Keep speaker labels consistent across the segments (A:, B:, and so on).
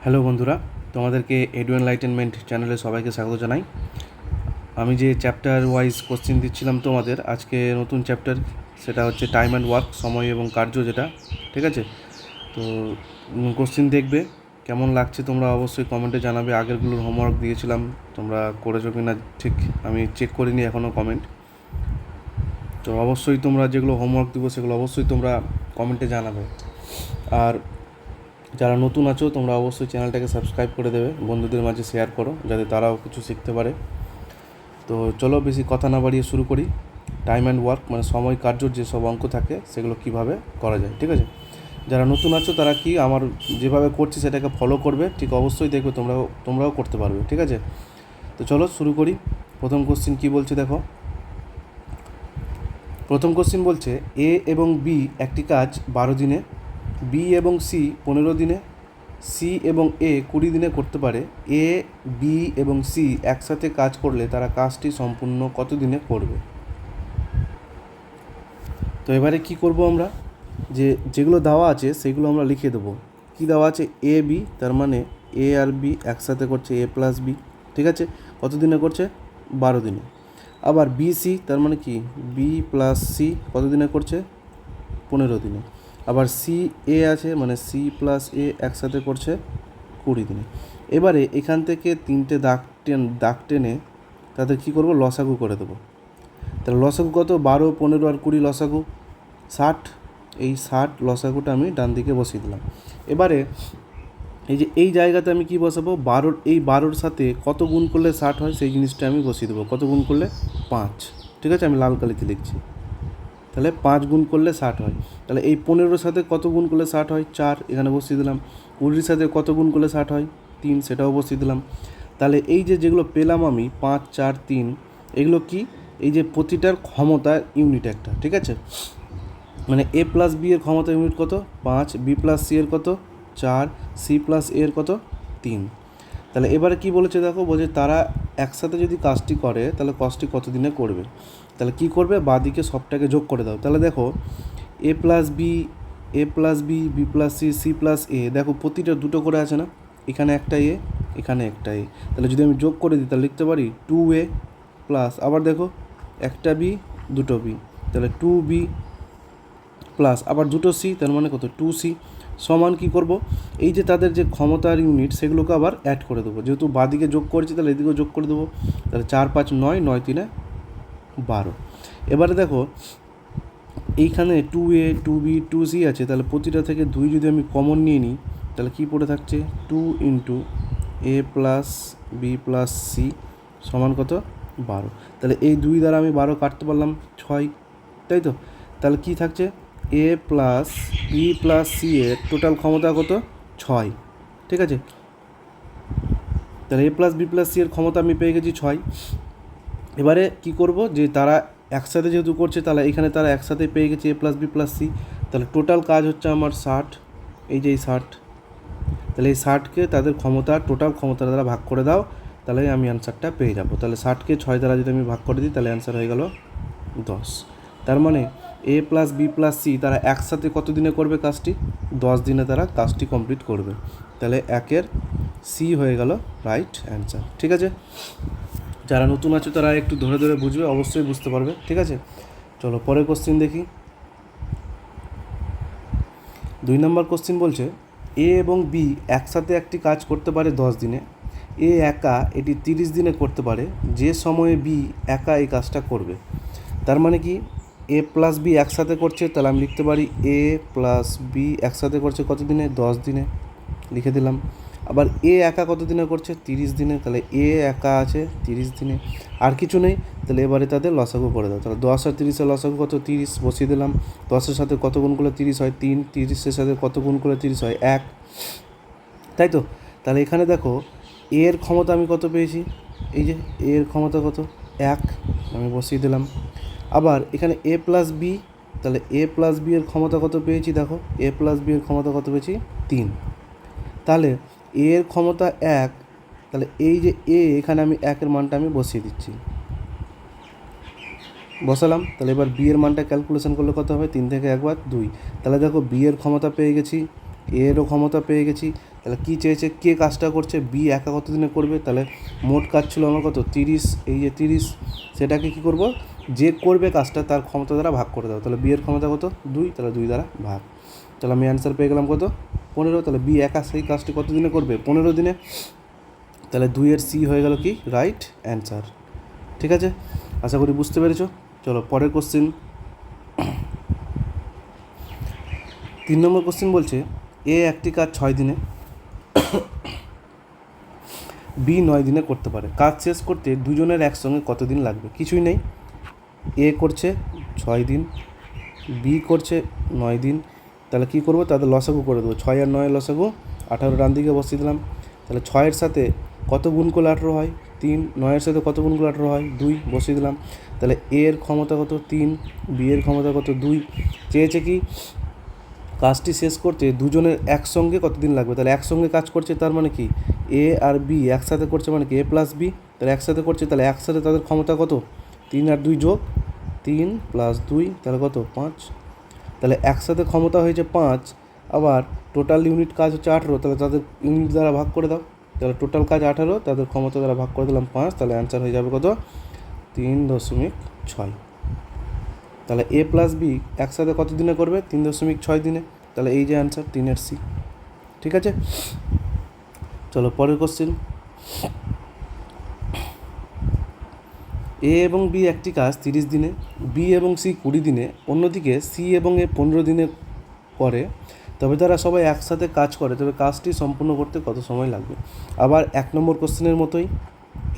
A: Hello বন্ধুরা, তোমাদেরকে edu enlightenment চ্যানেলে সবাইকে স্বাগত জানাই। আমি যে চ্যাপ্টার ওয়াইজ কোশ্চেন দিচ্ছিলাম তোমাদের, আজকে নতুন চ্যাপ্টার, সেটা হচ্ছে টাইম অ্যান্ড ওয়ার্ক, সময় এবং কার্য যেটা। ঠিক আছে, তো কোশ্চেন দেখবে, কেমন লাগছে তোমরা অবশ্যই কমেন্টে জানাবে। আগেরগুলোর হোমওয়ার্ক দিয়েছিলাম, তোমরা করেছো কি না ঠিক আমি চেক করিনি এখনও কমেন্ট। তো অবশ্যই তোমরা যেগুলো হোমওয়ার্ক দেবো সেগুলো অবশ্যই তোমরা কমেন্টে জানাবে। আর যারা নতুন আছো তোমরা অবশ্যই চ্যানেলটাকে সাবস্ক্রাইব করে দেবে, বন্ধুদের মাঝে শেয়ার করো যাতে তারাও কিছু শিখতে পারে। তো চলো বেশি কথা না বাড়িয়ে শুরু করি। টাইম অ্যান্ড ওয়ার্ক মানে সময় কার্যর যেসব অঙ্ক থাকে সেগুলো কিভাবে করা যায়। ঠিক আছে, যারা নতুন আছো তারা কি আমার যেভাবে করছি সেটাকে ফলো করবে, ঠিক অবশ্যই দেখবে তোমরাও করতে পারবে। ঠিক আছে, তো চলো শুরু করি। প্রথম কোশ্চিন কি বলছে দেখো। প্রথম কোশ্চিন বলছে এ এবং বি একটি কাজ 12 দিনে, বি এবং সি 15 দিনে, সি এবং এ 20 দিনে করতে পারে। এ, বি এবং সি একসাথে কাজ করলে তারা কাজটি সম্পূর্ণ কত দিনে করবে? তো এবারে কি করব আমরা, যেগুলো দেওয়া আছে সেগুলো আমরা লিখে দেবো। কি দেওয়া আছে? এ বি, তার মানে এ আর বি একসাথে করছে এ প্লাস বি। ঠিক আছে, কত দিনে করছে? 12 দিনে। আবার বি সি, তার মানে কি বি প্লাস সি কত দিনে করছে? 15 দিনে। আবার সি এ আছে, মানে সি প্লাস এ একসাথে করছে 20 দিনে। এবারে এখান থেকে তিনটে দাগ টেনে তাদের কী করবো? লসাগু করে দেবো। তাহলে লসাগু কত? 12, 15 আর 20 লসাগু 60। এই 60 লসাগুটা আমি ডান দিকে বসিয়ে দিলাম। এবারে এই জায়গাতে আমি কি বসাবো? 12 সাথে কত গুণ করলে 60 হয় সেই জিনিসটা আমি বসিয়ে দেবো। কত গুণ করলে? 5। ঠিক আছে, আমি লাল কালিতে লিখছি। তাহলে 5 গুণ করলে 60 হয়। তাহলে এই 15 সাথে কত গুণ করলে 60 হয়? 4, এখানে বসিয়ে দিলাম। 20 সাথে কত গুণ করলে 60 হয়? 3, সেটাও বসিয়ে দিলাম। তাহলে এই যেগুলো পেলাম আমি 5, 4, 3, এগুলো কি? এই যে প্রতিটার ক্ষমতার ইউনিট একটা। ঠিক আছে, মানে এ প্লাস বি এর ক্ষমতা ইউনিট কত? 5, বি প্লাস সি এর কত? 4, সি প্লাস এ এর কত? 3। তাহলে এবারে কি বলেছে দেখো, বলছে তারা একসাথে যদি কাজটি করে তাহলে কাজটি কত দিনে করবে। তাহলে কি করবে? বাঁদিকে সবটাকে যোগ করে দাও। তাহলে দেখো A plus B, A plus B, B plus C, C plus A, দেখো প্রতিটা দুটো করে আছে না? এখানে একটা এ, এখানে একটা এ। তাহলে যদি আমি যোগ করে দিই তাহলে লিখতে পারি 2a প্লাস, আবার দেখো একটা বি, দুটো বি, তাহলে 2b প্লাস আবার দুটো সি, তার মানে কত? 2c সমান কী করব? এই যে তাদের যে ক্ষমতার ইউনিট সেগুলোকে আবার অ্যাড করে দেবো। যেহেতু বাঁদিকে যোগ করেছি তাহলে এদিকেও যোগ করে দেবো। তাহলে 4, 5, 9, 9, 3, 12। এবারে দেখো এইখানে 2a, 2b, 2c আছে, তাহলে প্রতিটা থেকে 2 যদি আমি কমন নিয়ে নিই তাহলে কী পড়ে থাকছে? 2 ইন্টু এ প্লাস বি প্লাস সি সমান কত? 12। তাহলে এই 2 দ্বারা আমি 12 কাটতে পারলাম 6, তাই তো? তাহলে কি থাকছে? এ প্লাস বি প্লাস সি এর টোটাল ক্ষমতা কত? 6। ঠিক আছে, তাহলে এ প্লাস বি প্লাস সি এর ক্ষমতা আমি পেয়ে গেছি 6। এবারে কি করব, যে তারা একসাথে যেহেতু করছে তাহলে এখানে তারা একসাথে পেয়ে গেছে এ প্লাস বি প্লাস সি। তাহলে টোটাল কাজ হচ্ছে আমার 60। এই যে এই 60, তাহলে এই 60কে তাদের টোটাল ক্ষমতা দ্বারা ভাগ করে দাও, তাহলে আমি অ্যান্সারটা পেয়ে যাব। তাহলে 60কে 6 দ্বারা যদি আমি ভাগ করে দিই তাহলে অ্যান্সার হয়ে গেল 10। তার মানে এ প্লাস বি প্লাস সি তারা একসাথে কত দিনে করবে কাজটি? 10 দিনে তারা কাজটি কমপ্লিট করবে। তাহলে 1-এর সি হয়ে গেল রাইট অ্যান্সার। ঠিক আছে, যারা নতুন আছে তারা একটু ধরে ধরে বুঝবে, অবশ্যই বুঝতে পারবে। ঠিক আছে, চলো পরের কোশ্চিন দেখি। 2 নম্বর কোশ্চিন বলছে এ এবং বি একসাথে একটি কাজ করতে পারে 10 দিনে, এ একা এটি 30 দিনে করতে পারে। যে সময়ে বি একা এই কাজটা করবে। তার মানে কি? এ প্লাস বি একসাথে করছে, তাহলে আমি লিখতে পারি এ প্লাস বি একসাথে করছে কত দিনে? 10 দিনে, লিখে দিলাম। আবার এ একা কত দিনে করছে? 30 দিনে, তাহলে এ একা আছে 30 দিনে, আর কিছু নেই। তাহলে এবারে তাদের লসাগু করে দাও। তাহলে 10 আর 30-এর লসাগু কত? 30 বসিয়ে দিলাম। 10-এর সাথে কত গুণ করলে 30 হয়? 3, 30-এর সাথে কত গুণ করলে 30 হয়? 1, তাই তো? তাহলে এখানে দেখো এর ক্ষমতা আমি কত পেয়েছি? এই যে এর ক্ষমতা কত? 1, আমি বসিয়ে দিলাম। আবার এখানে এ প্লাস বি, তাহলে এ প্লাস বি এর ক্ষমতা কত পেয়েছি? দেখো এ প্লাস বি এর ক্ষমতা কত পেয়েছি? 3। তাহলে এ এর ক্ষমতা 1, তাহলে এই যে এ, এখানে আমি 1-এর মানটা আমি বসিয়ে দিচ্ছি, বসালাম। তাহলে এবার বি এর মানটা ক্যালকুলেশন করলে কত হবে? 3 থেকে 1 বার 2। তাহলে দেখো বি এর ক্ষমতা পেয়ে গেছি এরও ক্ষমতা পেয়ে গেছি। তাহলে কী চেয়েছে, কে কাজটা করছে, বি একা কত দিনে করবে, তাহলে মোট কাজ ছিল আমার কত 30, এই যে 30, সেটাকে কী করব, যে করবে কাজটা তার ক্ষমতা দ্বারা ভাগ করে দাও। তাহলে বি এর ক্ষমতা কত 2, তাহলে 2 দ্বারা ভাগ। তাহলে আমি অ্যান্সার পেয়ে গেলাম কত 15। তাহলে বি একা সেই কাজটি কত দিনে করবে, 15 দিনে। তাহলে 2-এর সি হয়ে গেল কি রাইট অ্যান্সার। ঠিক আছে, আশা করি বুঝতে পেরেছো। চলো পরের কোশ্চেন। 3 নম্বর কোশ্চেন বলছে এ একটি কাজ 6 দিনে, বি 9 দিনে করতে পারে। কাজ শেষ করতে দুজনের একসঙ্গে কত দিন লাগবে? কিছুই নেই, এ করছে 6 দিন, বি করছে 9 দিন। তাহলে কী করবো, তাদের লসাগু করে দেবো। 6 আর 9 লসাগু 18 ডান দিকে বসিয়ে দিলাম। তাহলে 6-এর সাথে কত গুণ করলে 18 হয়? 3। 9-এর সাথে কত গুণ করলে 18 হয়? 2 বসিয়ে দিলাম। তাহলে এ এর ক্ষমতা কত 3, বি এর ক্ষমতা কত 2। চেয়েছে কি কাজটি শেষ করতে দুজনের একসঙ্গে কতদিন লাগবে। তাহলে একসঙ্গে কাজ করছে তার মানে কি এ আর বি একসাথে করছে মানে কি এ প্লাস বি, তাহলে একসাথে করছে, তাহলে একসাথে তাদের ক্ষমতা কত 3 আর 2 যোগ 3 প্লাস 2, তাহলে কত 5। তাহলে একসাথে ক্ষমতা হয়েছে 5, আবার টোটাল ইউনিট কাজ হচ্ছে 18, তাহলে তাদের ইউনিট দ্বারা ভাগ করে দাও। তাহলে টোটাল কাজ 18, তাদের ক্ষমতা দ্বারা ভাগ করে দিলাম 5, তাহলে অ্যান্সার হয়ে যাবে কত 3.6। তাহলে এ প্লাস বি একসাথে কত দিনে করবে 3.6 দিনে। তাহলে এই যে অ্যান্সার 3-এর সি। ঠিক আছে, চলো পরের কোশ্চেন। এ এবং বি একটি কাজ 30 দিনে, বি এবং সি 20 দিনে, অন্যদিকে সি এবং এ 15 দিনে করে, তবে তারা সবাই একসাথে কাজ করে, তবে কাজটি সম্পূর্ণ করতে কত সময় লাগবে? আবার 1 নম্বর কোশ্চেনের মতোই,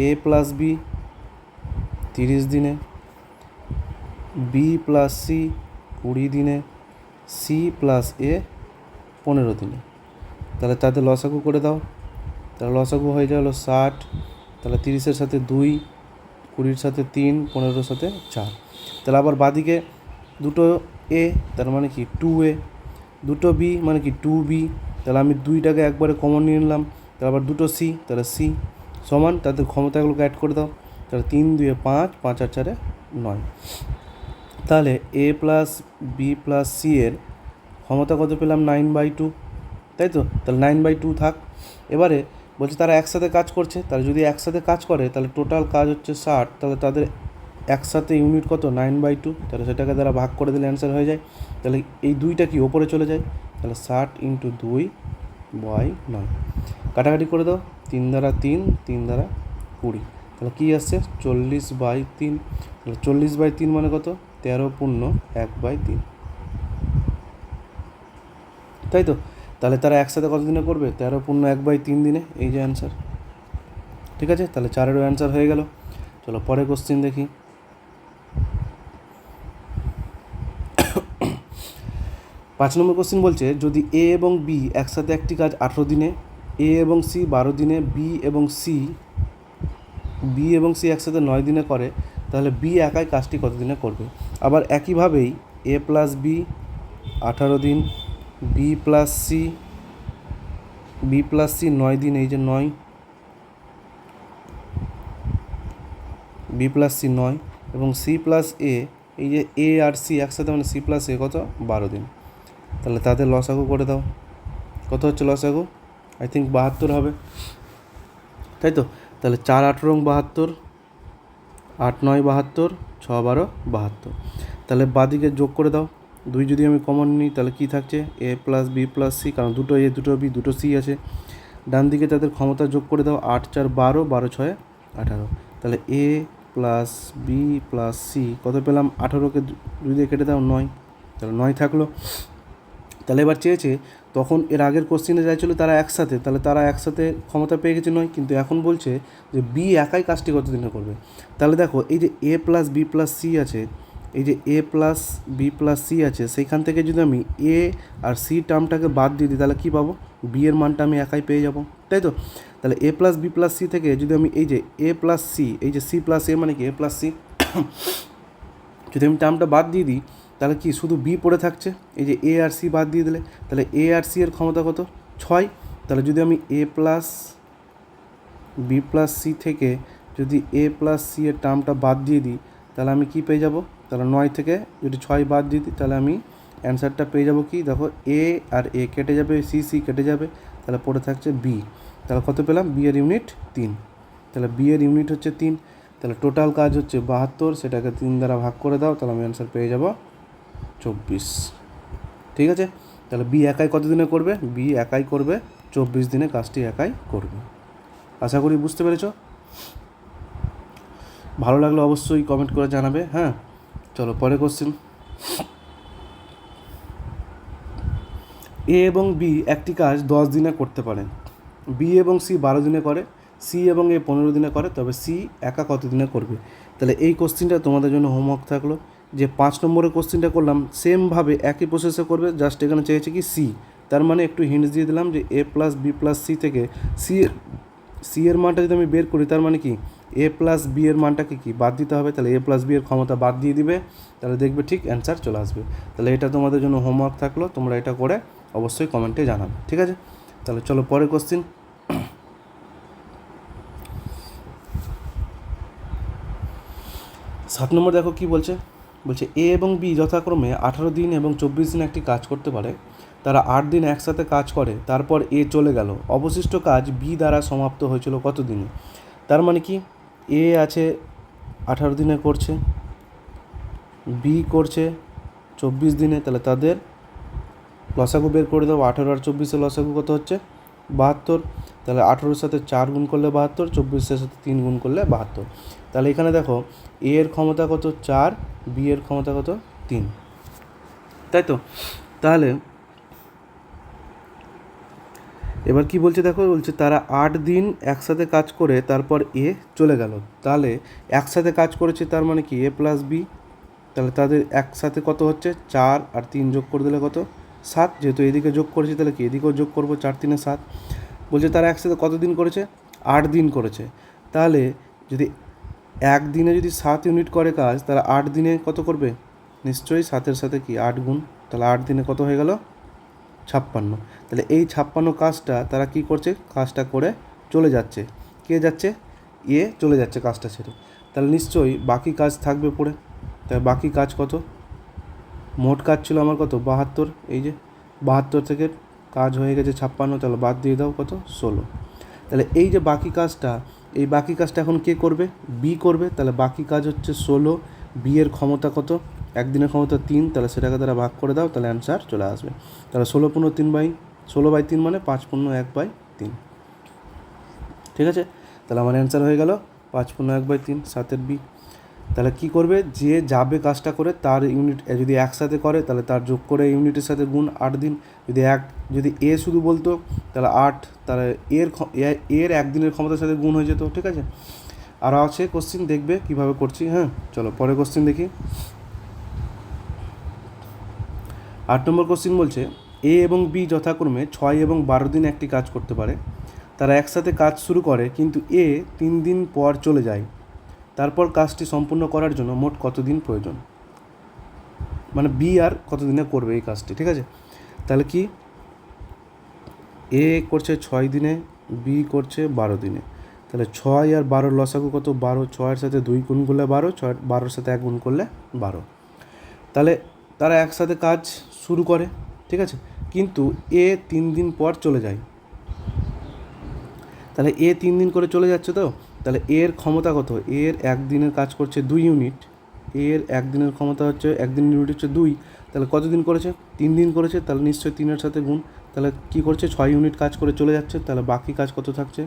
A: এ প্লাস বি 30 দিনে, বি প্লাস সি 20 দিনে, সি প্লাস এ 15 দিনে। তাহলে তাদের লসাগু করে দাও। তাহলে লসাগু হয়ে গেল 60, তাহলে 30-এর সাথে 2, 20-র সাথে 3, 15-র সাথে 4। তাহলে আবার বাদিকে দুটো এ তার মানে কি 2a, দুটো বি মানে কি 2b, তাহলে আমি 2টাকে একবারে কমন নিয়ে নিলাম। তাহলে আবার দুটো সি, তাহলে সি সমান, তাদের ক্ষমতাগুলোকে অ্যাড করে দাও। তাহলে 3 2 5, 5 আর 4 9। তাহলে এ প্লাস বি প্লাস সি এর ক্ষমতা কত পেলাম 9/2, তাই তো। তাহলে 9/2 থাক। এবারে বলছে তারা একসাথে কাজ করছে, তাহলে যদি একসাথে কাজ করে তাহলে টোটাল কাজ হচ্ছে 60, তাহলে তাদের একসাথে ইউনিট কত 9/2, তাহলে সেটাকে দ্বারা ভাগ করে দিলে অ্যান্সার হয়ে যায়। তাহলে এই 2টা কি ওপরে চলে যায়, তাহলে 60 × 2/9, কাটাকাটি করে দাও, 3 দ্বারা 3, 3 দ্বারা 20, তাহলে কী আসছে 40/3। তাহলে 40/3 মানে কত 13.1/3, তাই তো। তাহলে তারা একসাথে কত দিনে করবে 13.1/3 দিনে, এই যে অ্যান্সার। ঠিক আছে, তাহলে 4-এরও অ্যান্সার হয়ে গেল। চলো পরের কোশ্চেন দেখি। 5 নম্বর কোশ্চেন বলছে যদি এ এবং বি একসাথে একটি কাজ 18 দিনে, এ এবং সি 12 দিনে, বি এবং সি একসাথে 9 দিনে করে, তাহলে বি একাই কাজটি কত দিনে করবে? আবার একইভাবেই এ প্লাস বি 18 দিন, বি প্লাস সি 9 দিন, এই যে 9, বি প্লাস সি 9, এবং সি প্লাস এ, এই যে এ আর সি একসাথে মানে সি প্লাস এ কত 12 দিন। তাহলে তাদের লসাগু করে দাও, কত হচ্ছে লসাগু, আই থিঙ্ক 72 হবে, তাই তো। তাহলে 4 18 72, 8 9 72, 6 12 72। তাহলে বাদিকে যোগ করে দাও, 2 যদি আমি কমন নিই তাহলে কী থাকছে এ প্লাস বি প্লাস সি, কারণ দুটো এ দুটো বি দুটো সি আছে। ডান দিকে তাদের ক্ষমতা যোগ করে দাও, 8 4 12, 12 6 18। তাহলে এ প্লাস বি প্লাস সি কত পেলাম 18কে 2 দিয়ে কেটে দাও 9, তাহলে 9 থাকলো। তাহলে এবার চেয়েছে তখন এর আগের কোশ্চেনে যাই ছিল তারা একসাথে, তাহলে তারা একসাথে ক্ষমতা পেয়ে গেছে 9, কিন্তু এখন বলছে যে বি একাই কাজটি কত দিনে করবে। তাহলে দেখো এই যে এ প্লাস বি প্লাস সি আছে, এই যে এ প্লাস বি প্লাস সি আছে, সেইখান থেকে যদি আমি এ আর সি টার্মটাকে বাদ দিয়ে দিই তাহলে কী পাবো, বি এর মানটা আমি একাই পেয়ে যাব, তাই তো। তাহলে এ প্লাস বি প্লাস সি থেকে যদি আমি এই যে এ প্লাস সি, এই যে সি প্লাস এ মানে কি এ প্লাস সি, যদি আমি টার্মটা বাদ দিয়ে দিই তাহলে কি শুধু বি পড়ে থাকছে, এই যে এ আর সি বাদ দিয়ে দিলে, তাহলে এ আর সি এর ক্ষমতা কত 6। তাহলে যদি আমি এ প্লাস বি প্লাস সি থেকে যদি এ প্লাস সি এর টার্মটা বাদ দিয়ে দিই তাহলে আমি কি পেয়ে যাব, তাহলে 9 থেকে যদি 6 বাদ দিয়ে দিই তাহলে আমি অ্যান্সারটা পেয়ে যাবো কি, দেখো এ আর এ কেটে যাবে, সি সি কেটে যাবে, তাহলে পড়ে থাকছে বি। তাহলে কত পেলাম, বি এর ইউনিট 3। তাহলে বি এর ইউনিট হচ্ছে 3, তাহলে টোটাল কাজ হচ্ছে 72, সেটাকে 3 দ্বারা ভাগ করে দাও, তাহলে আমি অ্যান্সার পেয়ে যাব 24। ঠিক আছে, তাহলে বি একাই কত দিনে করবে, বি একাই করবে 24 দিনে কাজটি একাই করবে। আশা করি বুঝতে পেরেছ। ভালো লাগলে অবশ্যই কমেন্ট করে জানাবে। হ্যাঁ, চলো পরে কোশ্চেন। এ এবং বি একটি কাজ 10 দিনে করতে পারে, বি এবং সি 12 দিনে করে, সি এবং এ 15 দিনে করে, তবে সি একা কত দিনে করবে। তাহলে এই কোশ্চেনটা তোমাদের জন্য হোমওয়ার্ক থাকলো, যে 5 নম্বরের কোশ্চেনটা করলাম সেমভাবে একই প্রসেসে করবে, জাস্ট এখানে চেয়েছে কি সি, তার মানে একটু হিন্টস দিয়ে দিলাম যে এ প্লাস বি প্লাস সি থেকে সি এর মানটা যদি আমি বের করি, তার মানে কি এ প্লাস বি এর মানটাকে কি বাদ দিতে হবে, তাহলে এ প্লাস বি এর ক্ষমতা বাদ দিয়ে দিবে, তাহলে দেখবে ঠিক অ্যান্সার চলে আসবে। তাহলে এটা তোমাদের জন্য হোমওয়ার্ক থাকলো, তোমরা এটা করে অবশ্যই কমেন্টে জানাবে। ঠিক আছে, তাহলে চলো পরের কোশ্চেন। 7 নম্বর দেখো কি বলছে, বলছে এ এবং বি যথাক্রমে 18 দিন এবং 24 দিন একটি কাজ করতে পারে, তারা 8 দিন একসাথে কাজ করে, তারপর এ চলে গেল, অবশিষ্ট কাজ বি দ্বারা সমাপ্ত হয়েছিল কত দিনে। তার মানে কি এ আছে 18 দিনে করছে, বি করছে 24 দিনে, তাহলে তাদের লসাগু বের করে দাও। 18 আর 24 লসাগু কত হচ্ছে 72, তাহলে 18-র সাথে 4 গুণ করলে 72, 24-এর সাথে 3 গুণ করলে 72। তাহলে এখানে দেখো এ এর ক্ষমতা কত 4, বি এর ক্ষমতা কত 3, তাই তো। তাহলে এবার কি বলছে দেখো, বলছে তারা 8 দিন একসাথে কাজ করে তারপর এ চলে গেল, তাহলে একসাথে কাজ করেছে, তার মানে কি এ প্লাস বি, তাহলে তাদের একসাথে কত হচ্ছে 4 আর 3 যোগ করে দিলে কত 7, যেহেতু এদিকে যোগ করেছি তাহলে কি এদিকেও যোগ করবো, 4 3 7। বলছে তারা একসাথে কত দিন করেছে, 8 দিন করেছে, তাহলে যদি একদিনে যদি 7 ইউনিট করে কাজ, তাহলে 8 দিনে কত করবে, নিশ্চয়ই 7-এর সাথে কি 8 গুণ, তাহলে 8 দিনে কত হয়ে গেল 56। তাহলে এই 56 কাজটা তারা কি করছে, কাজটা করে চলে যাচ্ছে, কে যাচ্ছে, এ চলে যাচ্ছে কাজটা ছেড়ে, তাহলে নিশ্চয়ই বাকি কাজ থাকবে পড়ে। তাই বাকি কাজ কত, মোট কাজ ছিল আমার কত 72, এই যে 72 থেকে কাজ হয়ে গেছে 56, তাহলে বাদ দিয়ে দাও কত 16। তাহলে এই যে বাকি কাজটা, এই বাকি কাজটা এখন কে করবে, বি করবে, তাহলে বাকি কাজ হচ্ছে 16, বি এর ক্ষমতা কত, একদিনের ক্ষমতা 3, তাহলে সেটাকে তারা ভাগ করে দাও, তাহলে অ্যান্সার চলে আসবে। তাহলে 16/3 মানে 5/1/3। ঠিক আছে, তাহলে আমার অ্যান্সার হয়ে গেল 5/1/3, 7-এর বি। তাহলে কি করবে, যে যাবে কাজটা করে তার ইউনিট যদি একসাথে করে, তাহলে তার যোগ করে ইউনিটের সাথে গুণ 8 দিন, যদি এ শুধু বলতো তাহলে 8, তাহলে এর একদিনের ক্ষমতার সাথে গুণ হয়ে যেত। ঠিক আছে, আরও আছে কোশ্চিন, দেখবে কিভাবে করছি। হ্যাঁ, চলো পরে কোশ্চিন দেখি। 8 নম্বর কোশ্চিন বলছে এ এবং বি যথাক্রমে 6 এবং 12 দিন একটি কাজ করতে পারে, তারা একসাথে কাজ শুরু করে, কিন্তু এ 3 দিন পর চলে যায়, তারপর কাজটি সম্পূর্ণ করার জন্য মোট কত দিন প্রয়োজন, মানে বি আর কত দিনে করবে এই কাজটি। ঠিক আছে, তাহলে কি এ করছে 6 দিনে, বি করছে 12 দিনে, তাহলে 6 আর 12 লসাগু কত 12, 6-এর সাথে 2 গুণ করলে 12, 12-এর সাথে 1 গুণ করলে 12। তাহলে তারা একসাথে কাজ শুরু করে, ঠিক আছে, কিন্তু এ 3 দিন পর চলে যায়, তাহলে এ 3 দিন করে চলে যাচ্ছে, তো তাহলে এর ক্ষমতা কত, এর একদিনের কাজ করছে 2 ইউনিট, এর একদিনের ক্ষমতা হচ্ছে একদিনের ইউনিট হচ্ছে 2, তাহলে কত দিন করেছে 3 দিন করেছে, তাহলে নিশ্চয়ই 3-এর সাথে গুণ, তাহলে কী করছে 6 ইউনিট কাজ করে চলে যাচ্ছে, তাহলে বাকি কাজ কত থাকছে,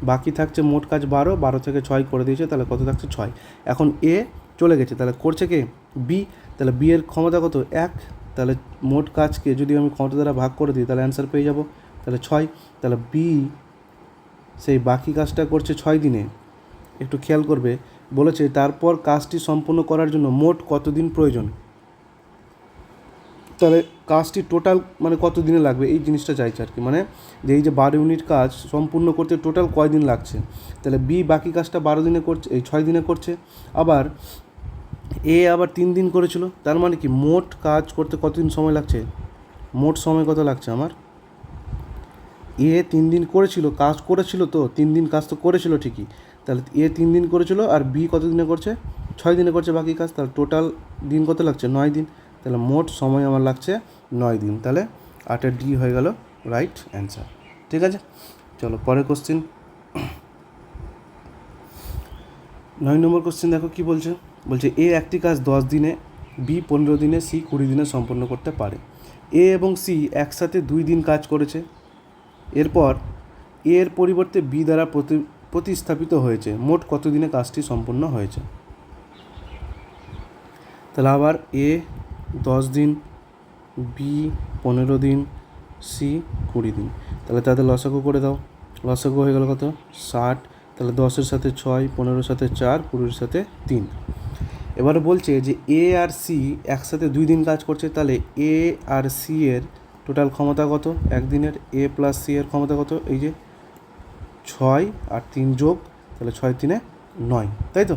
A: বাকি থাকছে মোট কাজ 12 থেকে 6 করে দিয়েছে, তাহলে কত থাকছে 6। এখন এ চলে গেছে, তাহলে করছে কে বি, তাহলে বি এর ক্ষমতা কত 1, তাহলে মোট কাজকে যদি আমি ক্ষমতা দ্বারা ভাগ করে দিই তাহলে অ্যান্সার পেয়ে যাব, তাহলে 6। তাহলে বি সেই বাকি কাজটা করছে 6 দিনে, একটু খেয়াল করবে, বলেছে তারপর কাজটি সম্পূর্ণ করার জন্য মোট কত দিন প্রয়োজন, তাহলে কাজটি টোটাল মানে কত দিনে লাগবে এই জিনিসটা চাইছে আর কি, মানে যে এই যে 12 ইউনিট কাজ সম্পূর্ণ করতে টোটাল কয় দিন লাগছে, তাহলে বি বাকি কাজটা 12 দিনে করছে, এই 6 দিনে করছে, আবার এ আবার 3 দিন করেছিল, তার মানে কি মোট কাজ করতে কতদিন সময় লাগছে, মোট সময় কত লাগছে আমার, এ 3 দিন করেছিল, কাজ করেছিল, তো 3 দিন কাজ তো করেছিল ঠিকই, তাহলে এ 3 দিন করেছিল আর বি কত দিনে করছে 6 দিনে করছে বাকি কাজ, তাহলে টোটাল দিন কত লাগছে 9 দিন, তাহলে মোট সময় আমার লাগছে 9 দিন। তাহলে 8-এর ডি হয়ে গেল রাইট অ্যান্সার। ঠিক আছে, চলো পরের কোশ্চিন। 9 নম্বর কোশ্চেন দেখো কি বলছে। বলছে এ একটি কাজ 10 দিনে, বি 15 দিনে, সি 20 দিনে সম্পন্ন করতে পারে। এ এবং সি একসাথে 2 দিন কাজ করেছে। এরপর এ এর পরিবর্তে বি দ্বারা প্রতিস্থাপিত হয়েছে। মোট কত দিনে কাজটি সম্পন্ন হয়েছে? তাহলে আবার এ 10 দিন, বি 15 দিন, সি 20 দিন। তাহলে তাদের লসাগু করে দাও। লসাগু হয়ে গেল কত? 60। তাহলে 10-এর সাথে 6, 15-এর সাথে 4, 20-এর সাথে 3। এবারে বলছে যে এ আর সি একসাথে 2 দিন কাজ করছে। তাহলে এ আর সি এর টোটাল ক্ষমতা কত একদিনের? এ প্লাস সি এর ক্ষমতা কত? এই যে 6 আর 3 যোগ, তাহলে 6-3 9, তাই তো?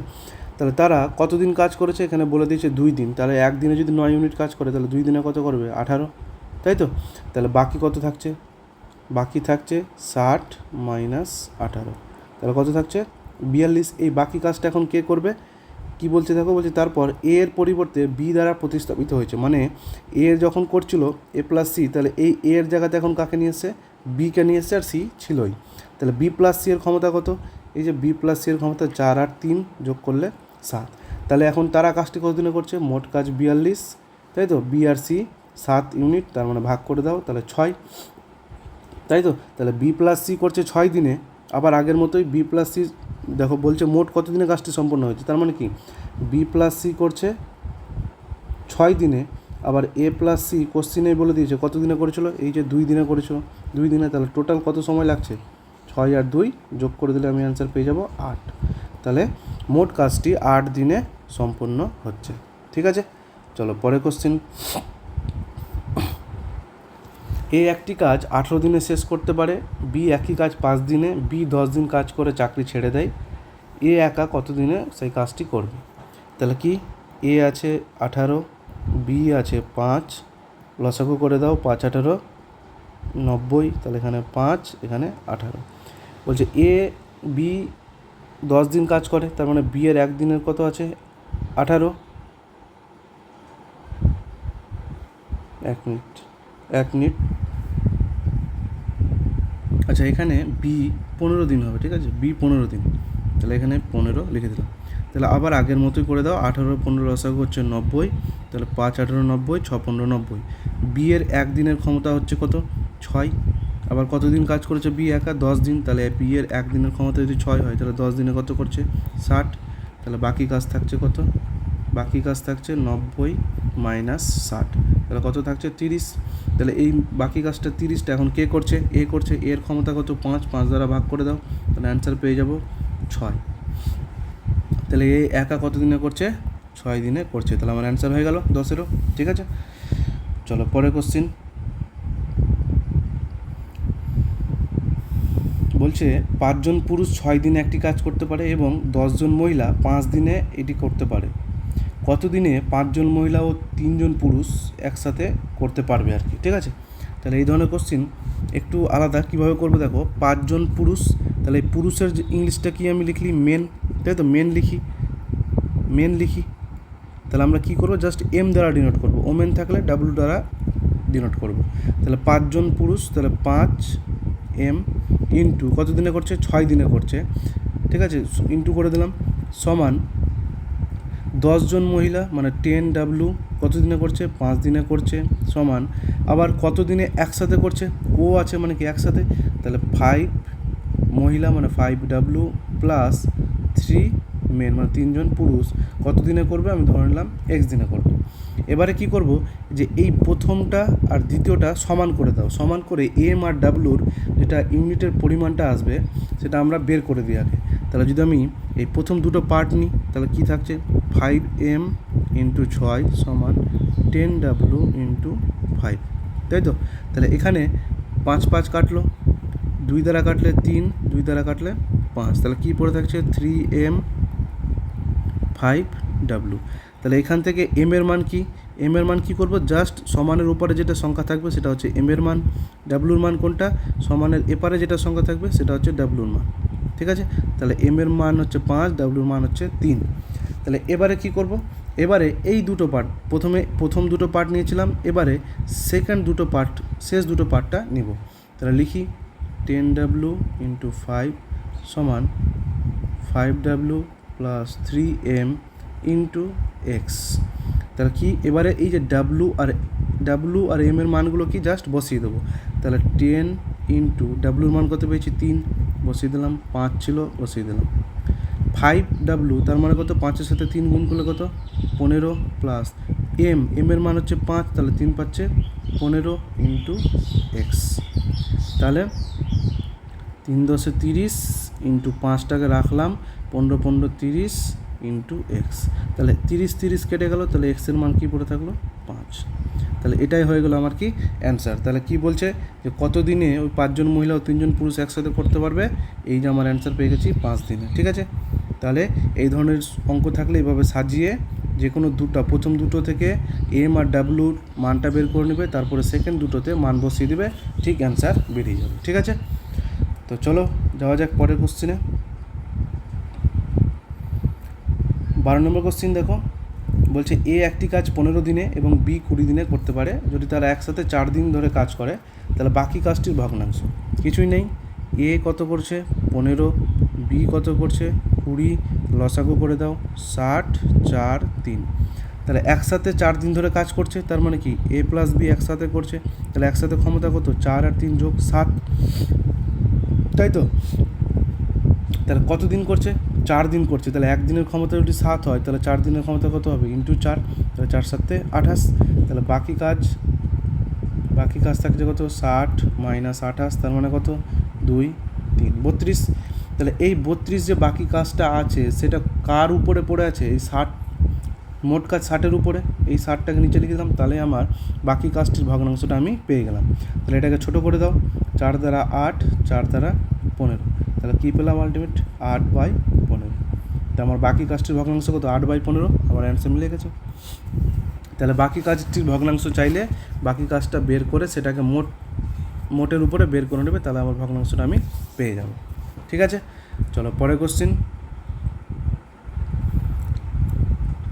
A: তাহলে তারা কতদিন কাজ করেছে? এখানে বলে দিয়েছে 2 দিন। তাহলে একদিনে যদি 9 ইউনিট কাজ করে তাহলে 2 দিনে কত করবে? 18, তাই তো? তাহলে বাকি কত থাকছে? বাকি থাকছে 60 মাইনাস 18, তাহলে কত থাকছে? 42। এই বাকি কাজটা এখন কে করবে? কি বলছে দেখো, বলছে তারপর এ এর পরিবর্তে বি দ্বারা প্রতিস্থাপিত হয়েছে। মানে এ এর যখন করছিল এ প্লাস সি, তাহলে এই এ এর জায়গাতে এখন কাকে নিয়ে এসছে? বিকে নিয়ে এসছে, আর সি ছিলই। তাহলে বি প্লাস সি এর ক্ষমতা কত? এই যে বি প্লাস সি এর ক্ষমতা 4 আর 3 যোগ করলে 7। তাহলে এখন তারা কাজটি কতদিনে করছে? মোট কাজ 42, তাই তো? বি আর সি 7 ইউনিট, তার মানে ভাগ করে দাও, তাহলে 6, তাই তো? তাহলে বি প্লাস সি করছে 6 দিনে। আবার আগের মতোই বি প্লাস সি দেখো বলছে মোট কত দিনে কাজটি সম্পন্ন হয়েছে। তার মানে কি বি প্লাস সি করছে 6 দিনে, আবার এ প্লাস সি কোশ্চিনেই বলে দিয়েছে কত দিনে করেছিল? এই যে 2 দিনে করেছিল, 2 দিনে। তাহলে টোটাল কত সময় লাগছে? 6 আর 2 যোগ করে দিলে আমি অ্যান্সার পেয়ে যাব 8। তাহলে মোট কাজটি 8 দিনে সম্পন্ন হচ্ছে। ঠিক আছে, চলো পরের কোশ্চিন। এ একটি কাজ 18 দিনে শেষ করতে পারে, বি একই কাজ 5 দিনে, বি 10 দিন কাজ করে চাকরি ছেড়ে দেয়। এ একা কত দিনে সেই কাজটি করবে? তাহলে কি এ আছে 18, বি আছে 5, লসাগু করে দাও, 5 18 90, তাহলে এখানে 5, এখানে 18। বলছে এ বি 10 দিন কাজ করে, তার মানে বি এর একদিনের কত আছে? 18। 1 মিনিট, 1 মিনিট। আচ্ছা, এখানে বি 15 দিন হবে, ঠিক আছে? বি 15 দিন, তাহলে এখানে 15 লিখে দিলাম। তাহলে আবার আগের মতোই করে দাও। 18 15 লসাগু হচ্ছে 90, তাহলে 5 18 90, 6 15 90। বি এর একদিনের ক্ষমতা হচ্ছে কত? 6। আবার কতদিন কাজ করেছে বি একা? 10 দিন। তাহলে বি এর একদিনের ক্ষমতা যদি 6 হয়, তাহলে 10 দিনে কত করছে? 60। তাহলে বাকি কাজ থাকছে কত? বাকি কাজ থাকছে 90 মাইনাস 60, তাহলে কত থাকছে? 30। তাহলে এই বাকি কাজটা 30টা এখন কে করছে? এ করছে। এর ক্ষমতা কত? 5, 5 দ্বারা ভাগ করে দাও, তাহলে অ্যান্সার পেয়ে যাব 6। তাহলে এ একা কত দিনে করছে? 6 দিনে করছে। তাহলে আমার অ্যান্সার হয়ে গেল 10-এরও। ঠিক আছে, চলো পরের কোশ্চিন। বলছে 5 জন পুরুষ 6 দিনে একটি কাজ করতে পারে এবং 10 জন মহিলা 5 দিনে এটি করতে পারে। কত দিনে 5 জন মহিলা ও 3 জন পুরুষ একসাথে করতে পারবে আর কি। ঠিক আছে, তাহলে এই ধরনের কোশ্চিন একটু আলাদা। কীভাবে করবো দেখো, 5 জন পুরুষ, তাহলে এই পুরুষের যে ইংলিশটা কি আমি লিখলি? মেন, তাই তো? মেন লিখি। তাহলে আমরা কী করবো? জাস্ট এম দ্বারা ডিনোট করবো, ওমেন থাকলে ডাব্লু দ্বারা ডিনোট করবো। তাহলে 5 জন পুরুষ, তাহলে 5 এম ইন্টু কত দিনে করছে? 6 দিনে করছে, ঠিক আছে? ইন্টু করে দিলাম, সমান 10 জন মহিলা মানে 10 ডাব্লু কত দিনে করছে? 5 দিনে করছে, সমান আবার কত দিনে একসাথে করছে? ও আছে মানে কি একসাথে, তাহলে 5 মহিলা মানে 5 ডাব্লু প্লাস 3 মেন মানে 3 জন পুরুষ কত দিনে করবে? আমি ধরে নিলাম এক্স দিনে করবে। এবারে কি করব, যে এই প্রথমটা আর দ্বিতীয়টা সমান করে দাও। সমান করে এম আর ডাব্লুর যেটা ইউনিটের পরিমাণটা আসবে সেটা আমরা বের করে দিই আগে। তাহলে যদি আমি এই প্রথম দুটো পার্ট নিই, তাহলে কি থাকছে? 5m ইন্টু 6 সমান 10w ইন্টু 5, তাই তো? তাহলে এখানে 5 5 কাটলো, 2 দ্বারা কাটলে 3, 2 দ্বারা কাটলে 5, তাহলে কী পড়ে থাকছে? 3m 5w। তাহলে এখান থেকে এম এর মান কি? এম এর মান কী করবো? জাস্ট সমানের উপরে যেটা সংখ্যা থাকবে সেটা হচ্ছে এম এর মান, ডাব্লুর মান কোনটা? সমানের এপারে যেটা সংখ্যা থাকবে সেটা হচ্ছে ডাব্লুর মান। ঠিক আছে, তাহলে এম এর মান হচ্ছে 5, ডাব্লুর মান হচ্ছে 3। তাহলে এবারে কি করব, এবারে এই দুটো পার্ট, প্রথম দুটো পার্ট নিয়েছিলাম, এবারে সেকেন্ড দুটো পার্ট, শেষ দুটো পার্টটা নিব। তাহলে লিখি 10W × 5 সমান 5W + 3M × x। তাহলে কি এবারে এই যে ডাব্লু আর এম এর মানগুলো কি জাস্ট বসিয়ে দেবো। তাহলে 10 × ডাব্লুর মান কত পেয়েছি 3, বসিয়ে দিলাম, 5 ছিল বসিয়ে দিলাম। 5W তার মানে কত, 5-এর সাথে 3 গুণ করলে কত 15 প্লাস এম এর মান হচ্ছে 5, তাহলে 3 পাচ্ছে 15 × x। তাহলে 3 × 10 = 30 × 5টাকে রাখলাম, 15 15 30 × x। তাহলে 30 কেটে গেল, তাহলে x এর মান কি পড়ে থাকলো 5। তাহলে এটাই হয়ে গেল আমার কি অ্যান্সার। তাহলে কি বলছে যে কত দিনে ওই 5 জন মহিলা ও 3 জন পুরুষ একসাথে করতে পারবে, এই যে আমার অ্যান্সার পেয়ে গেছি 5 দিনে। ঠিক আছে, তাহলে এই ধরনের অঙ্ক থাকলে এইভাবে সাজিয়ে যে কোনো প্রথম দুটো থেকে এম আর ডাব্লুর মানটা বের করে নেবে, তারপরে সেকেন্ড দুটোতে মান বসিয়ে দেবে, ঠিক অ্যান্সার বেরিয়ে যাবে। ঠিক আছে, তো চলো যাওয়া যাক পরের কোশ্চেনে। 12 নম্বর কোশ্চেন দেখো, বলছে এ একটি কাজ 15 দিনে এবং বি 20 দিনে করতে পারে। যদি তারা একসাথে 4 দিন ধরে কাজ করে, তাহলে বাকি কাজটির ভগ্নাংশ। কিছুই নেই, এ কত করছে 15, বি কত করছে 20, লসাগু করে দাও 60, 4, 3। তাহলে একসাথে 4 দিন ধরে কাজ করছে, তার মানে কি এ প্লাস বি একসাথে করছে, তাহলে একসাথে ক্ষমতা কত 4 আর 3 যোগ 7, তাই তো। তাহলে কত দিন করছে 4 দিন করছে, তাহলে একদিনের ক্ষমতা যদি 7 হয়, তাহলে 4 দিনের ক্ষমতা কত হবে × 4, তাহলে 4 7 28। তাহলে বাকি কাজ থাকছে কত 60 - 28, তার মানে কত 2 3 32। তাহলে এই 32 যে বাকি কাজটা আছে সেটা কার উপরে পড়ে আছে, এই 60, মোট কাজ 60-এর উপরে, এই 60টাকে নিচে লিখে দিলাম, তাহলে আমার বাকি কাজটির ভগ্নাংশটা আমি পেয়ে গেলাম। তাহলে এটাকে ছোটো করে দাও, 4 দ্বারা 8, 4 দ্বারা 15, তাহলে কী পেলাম আলটিমেট 8/15। তা আমার বাকি কাজটির ভগ্নাংশ কত 8/15, আমার অ্যান্সার মিলে গেছে। তাহলে বাকি কাজটির ভগ্নাংশ চাইলে বাকি কাজটা বের করে সেটাকে মোটের উপরে বের করে নেবে, তাহলে আমার ভগ্নাংশটা আমি পেয়ে যাব। ঠিক আছে, চলো পরের কোশ্চেন।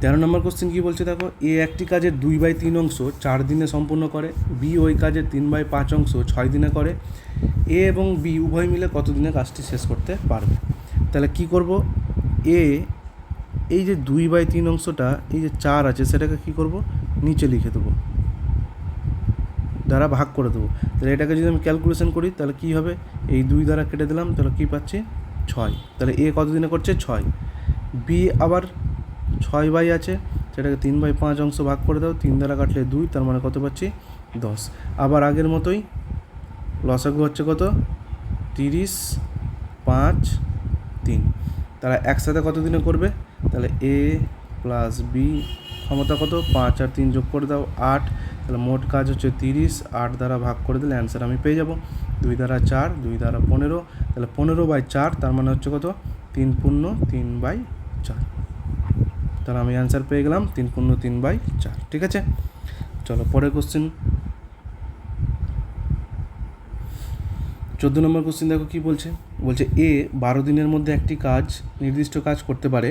A: 13 নম্বর কোশ্চেন কী বলছে দেখো, এ একটি কাজের 2/3 অংশ 4 দিনে সম্পূর্ণ করে, বি ওই কাজের 3/5 অংশ 6 দিনে করে, এ এবং বি উভয় মিলে কত দিনে কাজটি শেষ করতে পারবে। তাহলে কি করব, এ এই যে 2/3 অংশটা, এই যে 4 আছে সেটাকে কি করব নিচে লিখে দেবো, দ্বারা ভাগ করে দেবো। তাহলে এটাকে যদি আমি ক্যালকুলেশন করি তাহলে কি হবে, এই 2 দ্বারা কেটে দিলাম, তাহলে কী পাচ্ছি 6। তাহলে এ কত দিনে করছে 6, বি আবার 6 আছে, সেটাকে 3/5 অংশ ভাগ করে দাও, 3 দ্বারা কাটলে 2, তার মানে কত পাচ্ছি 10। আবার আগের মতোই লসাগু হচ্ছে কত 30, 5, 3। তারা একসাথে কত দিনে করবে, তাহলে এ প্লাস বি ক্ষমতা কত 5 আর 3 যোগ করে দাও 8, তাহলে মোট কাজ হচ্ছে 30, 8 দ্বারা ভাগ করে দিলে অ্যান্সার আমি পেয়ে যাব 2 দ্বারা 4, 2 দ্বারা 15, তাহলে 15/4, তার মানে হচ্ছে কত 3 পূর্ণ 3/4। তাহলে আমি অ্যান্সার পেয়ে গেলাম 3 পূর্ণ 3/4। ঠিক আছে, চলো পরের কোশ্চেন। 14 নম্বর কোশ্চেন দেখো কী বলছে, এ 12 দিনের মধ্যে একটি নির্দিষ্ট কাজ করতে পারে,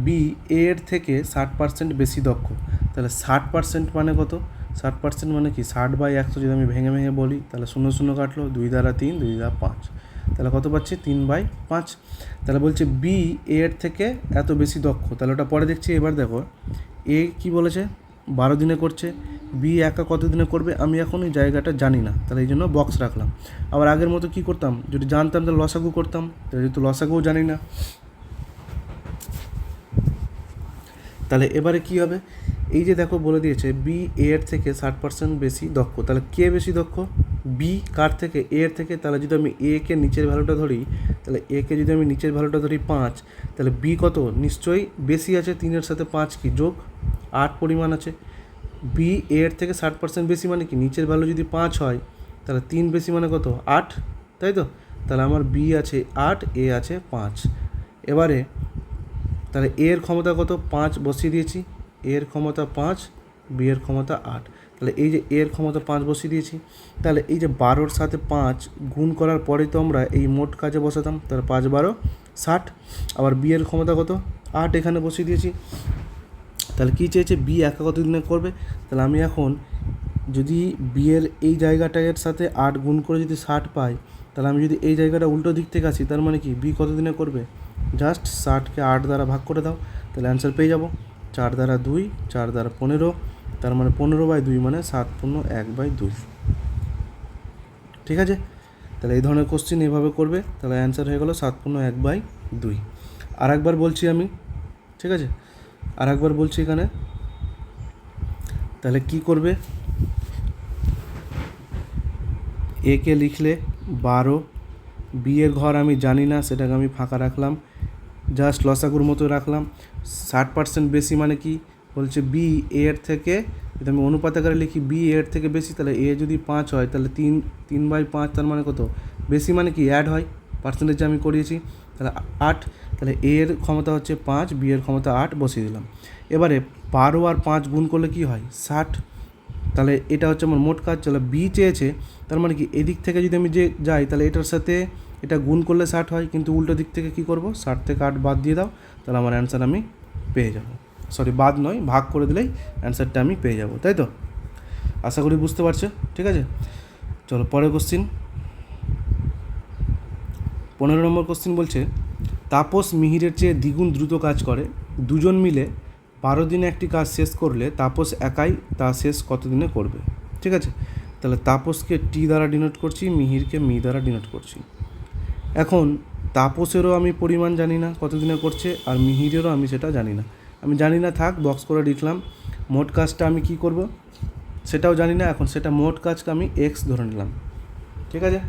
A: বি এর থেকে 60% বেশি দক্ষ। তাহলে 60% মানে কত, 60% মানে কি 60/100 যদি আমি ভেঙে বলি, তাহলে 0 0 কাটলো, 2 দ্বারা 3, 2 দ্বারা 5, তাহলে কত পাচ্ছি 3/5। তাহলে বলছে বি এর থেকে এত বেশি দক্ষ, তাহলে ওটা পরে দেখছি। এবার দেখো এ কি বলেছে 12 দিনে করছে, বি একা কত দিনে করবে, আমি এখন এই জায়গাটা জানি না, তাহলে এই জন্য বক্স রাখলাম। আবার আগের মতো কি করতাম, যদি জানতাম তাহলে লসাগু করতাম, তাহলে যেহেতু লসাগুও জানি না, তাহলে এবারে কি হবে, এই যে দেখো বলে দিয়েছে বি এর থেকে 60% বেশি দক্ষ, তাহলে কে বেশি দক্ষ, বি কার থেকে, এর থেকে। তাহলে যদি আমি এ কে নিচের ভ্যালুটা ধরি, তাহলে এ কে যদি আমি নিচের ভ্যালুটা ধরি 5, তাহলে বি কত নিশ্চয়ই বেশি আছে, 3-এর সাথে 5 কি যোগ 8 পরিমাণ আছে। বি এর থেকে 60% বেশি মানে কি, নিচের ভ্যালু যদি 5 হয়, তাহলে 3 বেশি মানে কত 8, তাই তো। তাহলে আমার বি আছে 8, এ আছে 5। এবারে তাহলে এর ক্ষমতা কত 5 বসিয়ে দিয়েছি, এর ক্ষমতা 5, বি এর ক্ষমতা 8, তাহলে এই যে এর ক্ষমতা 5 বসিয়ে দিয়েছি। তাহলে এই যে 12-র সাথে 5 গুণ করার পরেই তো আমরা এই মোট কাজে বসাতাম, তাহলে 5 12 60, আবার বি এর ক্ষমতা কত 8, এখানে বসিয়ে দিয়েছি। তাহলে কী চেয়েছে, বি একা কত দিনে করবে, তাহলে আমি এখন যদি বি এর এই জায়গাটার সাথে 8 গুণ করে যদি 60 পাই, তাহলে আমি যদি এই জায়গাটা উল্টো দিক থেকে আসি, তার মানে কি বি কত দিনে করবে, জাস্ট 60কে 8 দ্বারা ভাগ করে দাও, তাহলে অ্যান্সার পেয়ে যাবো। 4 দ্বারা 2, 4 দ্বারা 15, তার মানে 15/2 মানে 7/1/2। ঠিক আছে, তাহলে এই ধরনের কোশ্চেন এভাবে করবে, তাহলে অ্যান্সার হয়ে গেলো 7/1/2। আর একবার বলছি আমি, ঠিক আছে, আর একবার বলছি এখানে, তাহলে কি করবে, এ কে লিখলে 12, বি এর ঘর আমি জানি না, সেটাকে আমি ফাঁকা রাখলাম, জাস্ট লসাগুর মতো রাখলাম। 60% বেশি মানে কি বলছে, বি এর থেকে, যদি আমি অনুপাত আকারে লিখি বি এর থেকে বেশি, তাহলে এ যদি 5 হয় তাহলে 3/5, তার মানে কত, বেশি মানে কি অ্যাড হয়, পার্সেন্টেজে আমি করিয়েছি, তাহলে 8, তাহলে এ এর ক্ষমতা হচ্ছে 5, বি এর ক্ষমতা 8 বসিয়ে দিলাম। এবারে 12 আর 5 গুণ করলে কি হয় 60, তাহলে এটা হচ্ছে আমার মোট কাজ। চলো বি চেয়েছে, তার মানে কি এদিক থেকে যদি আমি যে যাই, তাহলে এটার সাথে এটা গুণ করলে 60 হয়, কিন্তু উল্টো দিক থেকে কী করবো, 60 থেকে 8 বাদ দিয়ে দাও, তাহলে আমার অ্যান্সার আমি পেয়ে যাব। সরি, বাদ নয়, ভাগ করে দিলেই অ্যান্সারটা আমি পেয়ে যাব, তাই তো? আশা করি বুঝতে পারছো, ঠিক আছে। চলো পরের কোশ্চিন, 15 নম্বর কোশ্চিন বলছে, তাপস মিহিরের চেয়ে দ্বিগুণ দ্রুত কাজ করে, দুজন মিলে 12 দিনে একটি কাজ শেষ করলে তাপস একাই তা শেষ কত দিনে করবে। ঠিক আছে, তাহলে তাপসকে টি দ্বারা ডিনোট করছি, মিহিরকে মি দ্বারা ডিনোট করছি। এখন তাপসেরও আমি পরিমাণ জানি না কত দিনে করছে, আর মিহিরেরও আমি সেটা জানি না, আমি জানি না থাক, বক্স করে লিখলাম। মোট কাজটা আমি কি করব সেটাও জানি না, এখন সেটা মোট কাজকে আমি এক্স ধরে নিলাম। ঠিক আছে,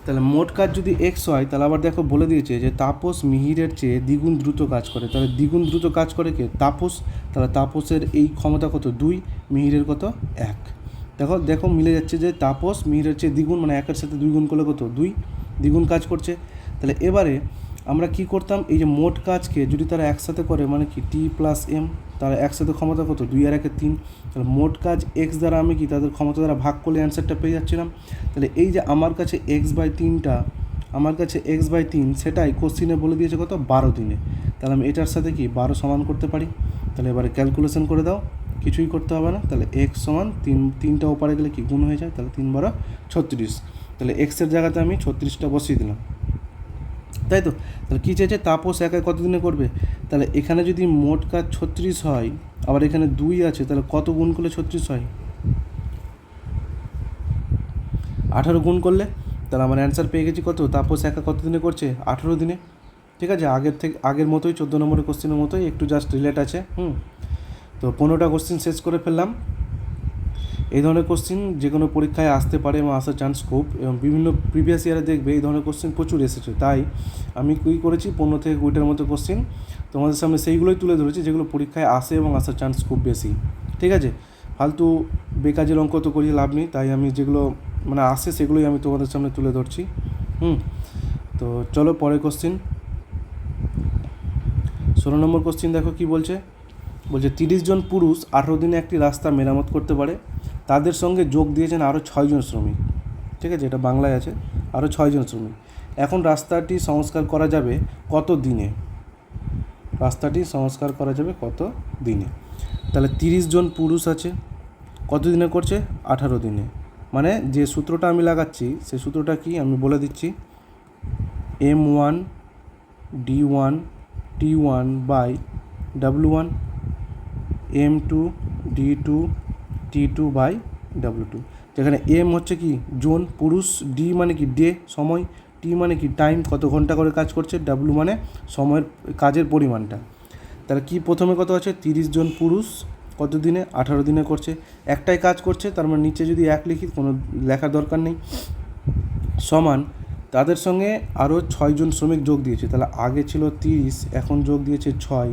A: তাহলে মোট কাজ যদি এক্স হয়, তাহলে আবার দেখো বলে দিয়েছে যে তাপস মিহিরের চেয়ে দ্বিগুণ দ্রুত কাজ করে, তাহলে দ্বিগুণ দ্রুত কাজ করে কে, তাপস, তাহলে তাপসের এই ক্ষমতা কত 2, মিহিরের কত 1। দেখো দেখো মিলে যাচ্ছে যে তাপস মিহিরের চেয়ে দ্বিগুণ, মানে 1-এর সাথে 2 গুণ করলে কত 2, দ্বিগুণ কাজ করছে। তাহলে এবারে আমরা কি করতাম, এই যে মোট কাজকে যদি তারা একসাথে করে, মানে কি টি প্লাস এম, তারা একসাথে ক্ষমতা কত 2 আর 1 3, তাহলে মোট কাজ এক্স দ্বারা আমি কি তাদের ক্ষমতা দ্বারা ভাগ করলে অ্যান্সারটা পেয়ে যাচ্ছিলাম। তাহলে এই যে আমার কাছে x/3টা, আমার কাছে x/3, সেটাই কোশ্চিনে বলে দিয়েছে কত 12 দিনে, তাহলে আমি এটার সাথে কি 12 সমান করতে পারি। তাহলে এবারে ক্যালকুলেশন করে দাও, কিছুই করতে হবে না, তাহলে x সমান 3টা ওপারে গেলে কি গুণ হয়ে যায়, তাহলে 3 × 36, তাহলে এক্সের জায়গাতে আমি 36টা বসিয়ে দিলাম, তাই তো। তাহলে কী চেয়েছে, তাপস একাই কত দিনে করবে, তাহলে এখানে যদি মোট কাজ 36 হয়, আবার এখানে 2 আছে, তাহলে কত গুণ করলে 36 হয়, 18 গুণ করলে, তাহলে আমার অ্যান্সার পেয়ে গেছি কত, তাপস একা কত দিনে করছে 18 দিনে। ঠিক আছে, আগের মতোই 14 নম্বরের কোশ্চেনের মতোই, একটু জাস্ট রিলেট আছে। তো 15টা কোশ্চেন শেষ করে ফেললাম। এই ধরনের কোশ্চেন যে কোনো পরীক্ষায় আসতে পারে এবং আসার চান্স খুব, এবং বিভিন্ন প্রিভিয়াস ইয়ারে দেখবে এই ধরনের কোশ্চেন প্রচুর এসেছে, তাই আমি কী করেছি 15 থেকে 20টার মতো কোশ্চেন তোমাদের সামনে সেইগুলোই তুলে ধরেছি যেগুলো পরীক্ষায় আসে এবং আসার চান্স খুব বেশি। ঠিক আছে, ফালতু বেকাজের অঙ্ক তো করিয়ে লাভ নেই, তাই আমি যেগুলো মানে আসে সেগুলোই আমি তোমাদের সামনে তুলে ধরছি। তো চলো পরের কোশ্চেন, 16 নম্বর কোশ্চেন দেখো কি বলছে, 30 জন পুরুষ 18 দিনে একটি রাস্তা মেরামত করতে পারে, তাদের সঙ্গে যোগ দিয়েছেন আরও 6 জন শ্রমিক। ঠিক আছে, এটা বাংলায় আছে, আরও 6 জন শ্রমিক। এখন রাস্তাটি সংস্কার করা যাবে কত দিনে, রাস্তাটি সংস্কার করা যাবে কত দিনে। তাহলে 30 জন পুরুষ আছে, কত দিনে করছে 18 দিনে, মানে যে সূত্রটা আমি লাগাচ্ছি সেই সূত্রটা কি আমি বলে দিচ্ছি, M1 D1 T1/W1, M2 D2 T2/W2, যেখানে M হচ্ছে কি জোন, পুরুষ, D মানে কি ডে সময়, T মানে কি টাইম কত ঘন্টা করে কাজ করছে, W মানে সময়ের কাজের পরিমাণটা। তাহলে কি প্রথমে কত আছে, 30 জন পুরুষ কত দিনে 18 দিনে করছে, একটাই কাজ করছে, তার মানে নিচে যদি 1 লিখি কোনো লেখার দরকার নেই, সমান তাদের সঙ্গে আরও 6 জন শ্রমিক যোগ দিয়েছে, তাহলে আগে ছিল 30, এখন যোগ দিয়েছে 6।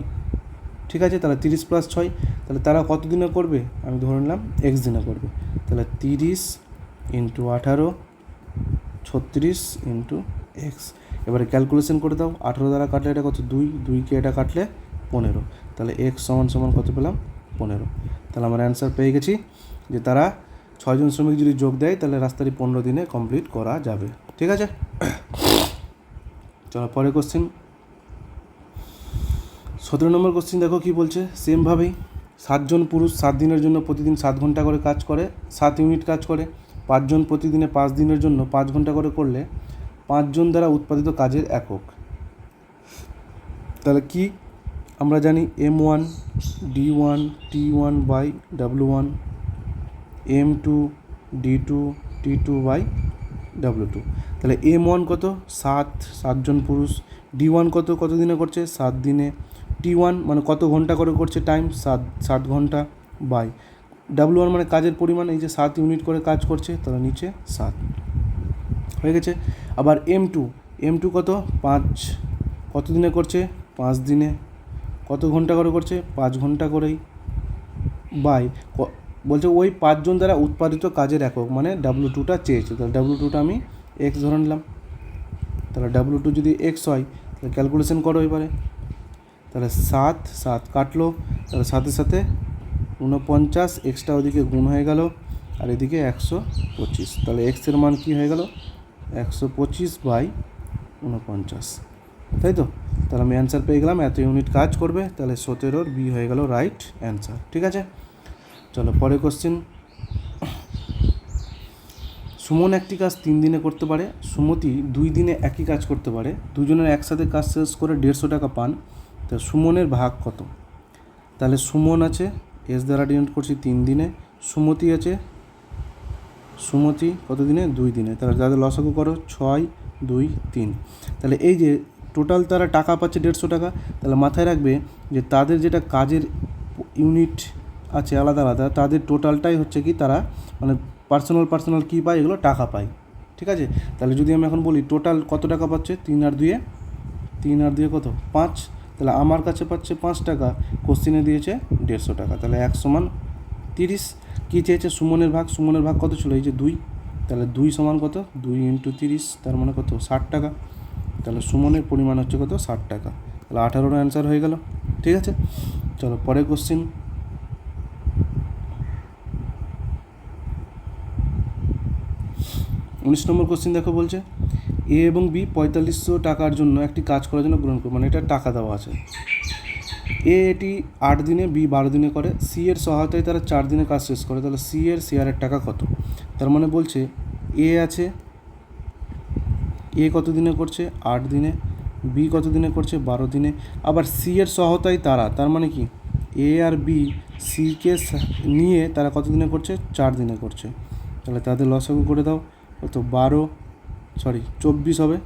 A: ঠিক আছে, তাহলে 30 + 6, তাহলে তারা কত দিনে করবে, আমি ধরে নিলাম এক্স দিনে করবে, তাহলে 30 × 18, 36 × x। এবারে ক্যালকুলেশন করে দাও, 18 দ্বারা কাটলে এটা কত 2, 2কে এটা কাটলে 15, তাহলে x সমান কত পেলাম 15। তাহলে আমার অ্যান্সার পেয়ে গেছি যে তারা 6 জন শ্রমিক যদি যোগ দেয় তাহলে রাস্তাটি 15 দিনে কমপ্লিট করা যাবে। ঠিক আছে। চলো পরে কোশ্চেন 17 নম্বর কোশ্চেন দেখো কি বলছে। সেমভাবেই 7 জন পুরুষ 7 দিনের জন্য প্রতিদিন 7 ঘন্টা করে কাজ করে, 7 ইউনিট কাজ করে। 5 জন প্রতিদিনে 5 দিনের জন্য 5 ঘন্টা করে করলে 5 জন দ্বারা উৎপাদিত কাজের একক। তাহলে কি আমরা জানি M1 D1 T1 by W1, M2 D2 T2 by W2। তাহলে M1 কত 7 জন পুরুষ, D1 কত দিনে করছে 7 দিনে, T1 মানে কত ঘন্টা করে করছে টাইম 7 ঘন্টা বাই W1 মানে কাজের পরিমাণ, এই যে 7 ইউনিট করে কাজ করছে, তাহলে নিচে 7 হয়ে গেছে। আবার M2 কত 5 কত দিনে করছে 5 দিনে, কত ঘন্টা করে করছে 5 ঘন্টা করেই, বাই বলছে ওই 5 জন দ্বারা উৎপাদিত কাজের একক, মানে W2টা চেয়েছে। তাহলে W2টা আমি X ধরে নিলাম। তাহলে W2 যদি X হয় তাহলে ক্যালকুলেশন করো এবারে। তাহলে 7 কাটলো, তাহলে সাথে সাথে 49, এক্সট্রা ওদিকে গুণ হয়ে গেল, আর এদিকে 125। তাহলে এক্সের মান কী হয়ে গেল 125 বাই 49, তাই তো। তাহলে আমি অ্যান্সার পেয়ে গেলাম, এত ইউনিট কাজ করবে। তাহলে 17 বি হয়ে গেল রাইট অ্যান্সার। ঠিক আছে, চলো পরে কোশ্চেন। সুমন একটি কাজ 3 দিনে করতে পারে, সুমতি 2 দিনে একই কাজ করতে পারে, দুজনের একসাথে কাজ শেষ করে 150 টাকা পান। তা সুমনের ভাগ কত? তাহলে সুমন আছে, এস দ্বারা ডিনোট করছি 3 দিনে, সুমতি কত দিনে 2 দিনে। তাহলে যাদের লসাগু করো 6, 2, 3। তাহলে এই যে টোটাল তারা টাকা পাচ্ছে 150 টাকা। তাহলে মাথায় রাখবে যে তাদের যেটা কাজের ইউনিট আছে আলাদা আলাদা, তাদের টোটালটাই হচ্ছে কি তারা মানে পার্সোনাল কী পায়, এগুলো টাকা পায়। ঠিক আছে, তাহলে যদি আমি এখন বলি টোটাল কত টাকা পাচ্ছে, 3 আর 2 কত 5। তাহলে আমার কাছে পাচ্ছে 5 টাকা, কোশ্চিনে দিয়েছে 150 টাকা। তাহলে 1 সমান 30। কী চেয়েছে সুমনের ভাগ কত ছিল, এই যে 2। তাহলে 2 সমান কত 2 × 30, তার মানে কত 60 টাকা। তাহলে সুমনের পরিমাণ হচ্ছে কত 60 টাকা। তাহলে 18 অ্যান্সার হয়ে গেল। ঠিক আছে, চলো পরে কোশ্চিন। 19 নম্বর কোশ্চিন দেখো বলছে এ এবং বি 4500 টাকার জন্য একটি কাজ করার জন্য গ্রহণ করবে, মানে এটা টাকা দেওয়া আছে। এ এটি 8 দিনে, বি 12 দিনে করে, সি এর সহায়তায় তারা 4 দিনে কাজ শেষ করে। তাহলে সি এর শেয়ারের টাকা কত? তার মানে বলছে এ আছে, এ কত দিনে করছে 8 দিনে, বি কত দিনে করছে 12 দিনে, আবার সি এর সহায়তায় তারা, তার মানে কি এ আর বি সিকে নিয়ে তারা কত দিনে করছে 4 দিনে করছে। তাহলে তাদের লসাগু করে দাও, কত 24 হবে।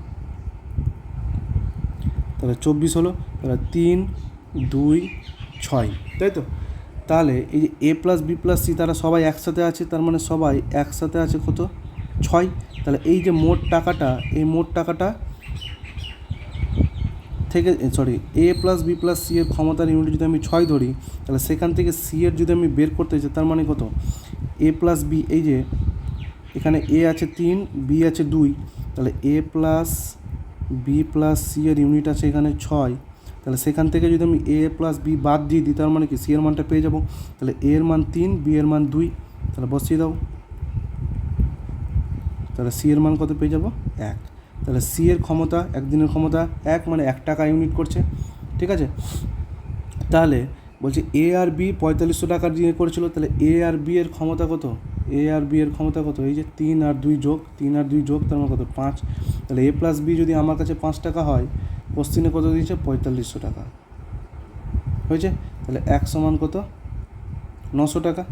A: তাহলে 24 হলো, তাহলে 3, 2, 6, তাই তো। তাহলে এই যে এ প্লাস বি প্লাস সি তারা সবাই একসাথে আছে, তার মানে সবাই একসাথে আছে কত 6। তাহলে এই যে মোট টাকাটা, এই মোট টাকাটা থেকে এ প্লাস বি প্লাস সি এর ক্ষমতার ইউনিট যদি আমি 6 ধরি, তাহলে সেখান থেকে সি এর যদি আমি বের করতে চাই, তার মানে কত এ প্লাস বি, এই যে এখানে এ আছে 3, বি আছে 2, তাহলে এ প্লাস বি প্লাস সি এর ইউনিট আছে এখানে 6। তাহলে সেখান থেকে যদি আমি এ প্লাস বি বাদ দিয়ে দিই, তার মানে কি সি এর মানটা পেয়ে যাব। তাহলে এ এর মান 3, বি এর মান 2, তাহলে বসিয়ে দাও। তাহলে সি এর মান কত পেয়ে যাব 1। তাহলে সি এর ক্ষমতা, একদিনের ক্ষমতা 1, মানে 1 টাকা ইউনিট করছে। ঠিক আছে, তাহলে বলছে এ আর বি 4500 টাকা দিয়ে করেছিল, তাহলে এ আর বি এর ক্ষমতা কত, এই যে 3 আর 2 যোগ, তার মানে কত 5। তাহলে এ প্লাস বি যদি আমার কাছে 5 টাকা হয়, কোশ্চিনে কত দিয়েছে 4500 টাকা হয়েছে। তাহলে 1 সমান কত 900 টাকা।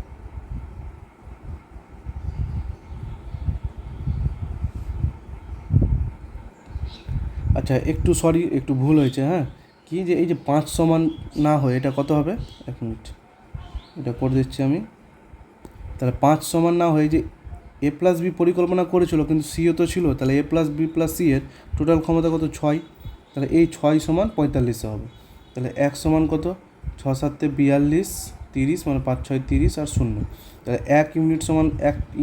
A: আচ্ছা একটু ভুল হয়েছে, হ্যাঁ কি যে এই যে 5 সমান না হয়ে এটা কত হবে, 1 মিনিট এটা করে দিচ্ছি আমি। তাহলে 5 সমান না হয়ে যে এ প্লাস বি পরিকল্পনা করেছিল কিন্তু সিও তো ছিল, তাহলে এ প্লাস বি প্লাস সি এর টোটাল ক্ষমতা কত 6। তাহলে এই 6 সমান 4500 হবে। তাহলে 1 সমান কত 6 7 42, 30, মানে 5 6 30 আর 0। তাহলে 1 ইউনিট সমান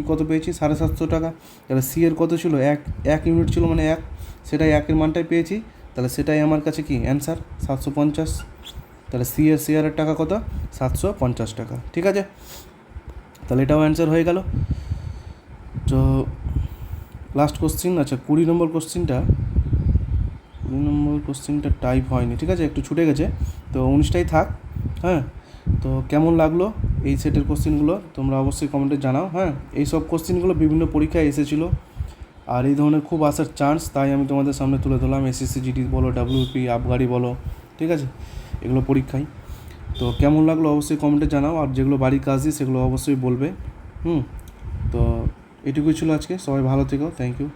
A: কত পেয়েছি 750 টাকা। তাহলে সি এর কত ছিল 1 ইউনিট ছিল, মানে 1, সেটাই 1-এর মানটাই পেয়েছি। তাহলে সেটাই আমার কাছে কি অ্যান্সার 750। তাহলে সি এর শেয়ারের টাকা কত 750 টাকা। ঠিক আছে, তাহলে এটাও অ্যান্সার হয়ে গেল। তো লাস্ট কোশ্চিন, আচ্ছা 20 নম্বর কোশ্চিনটা টাইপ হয়নি, ঠিক আছে, একটু ছুটে গেছে, তো 19টাই থাক। হ্যাঁ, তো কেমন লাগলো এই সেটের কোশ্চিনগুলো তোমরা অবশ্যই কমেন্টে জানাও। হ্যাঁ, এই সব কোশ্চিনগুলো বিভিন্ন পরীক্ষায় এসেছিলো, আর এই ধরনের খুব আসার চান্স, তাই আমি তোমাদের সামনে তুলে ধরলাম। এসএসসি জিডি বলো, ডাব্লিউপি, আবগারি বলো, ঠিক আছে, এগুলো পরীক্ষায়। তো কেমন লাগলো অবশ্যই কমেন্টে জানাও, আর যেগুলো বাড়ির কাজ দিই সেগুলো অবশ্যই বলবে। তো এটুকুই ছিল আজকে, সবাই ভালো থেকো, থ্যাংক ইউ।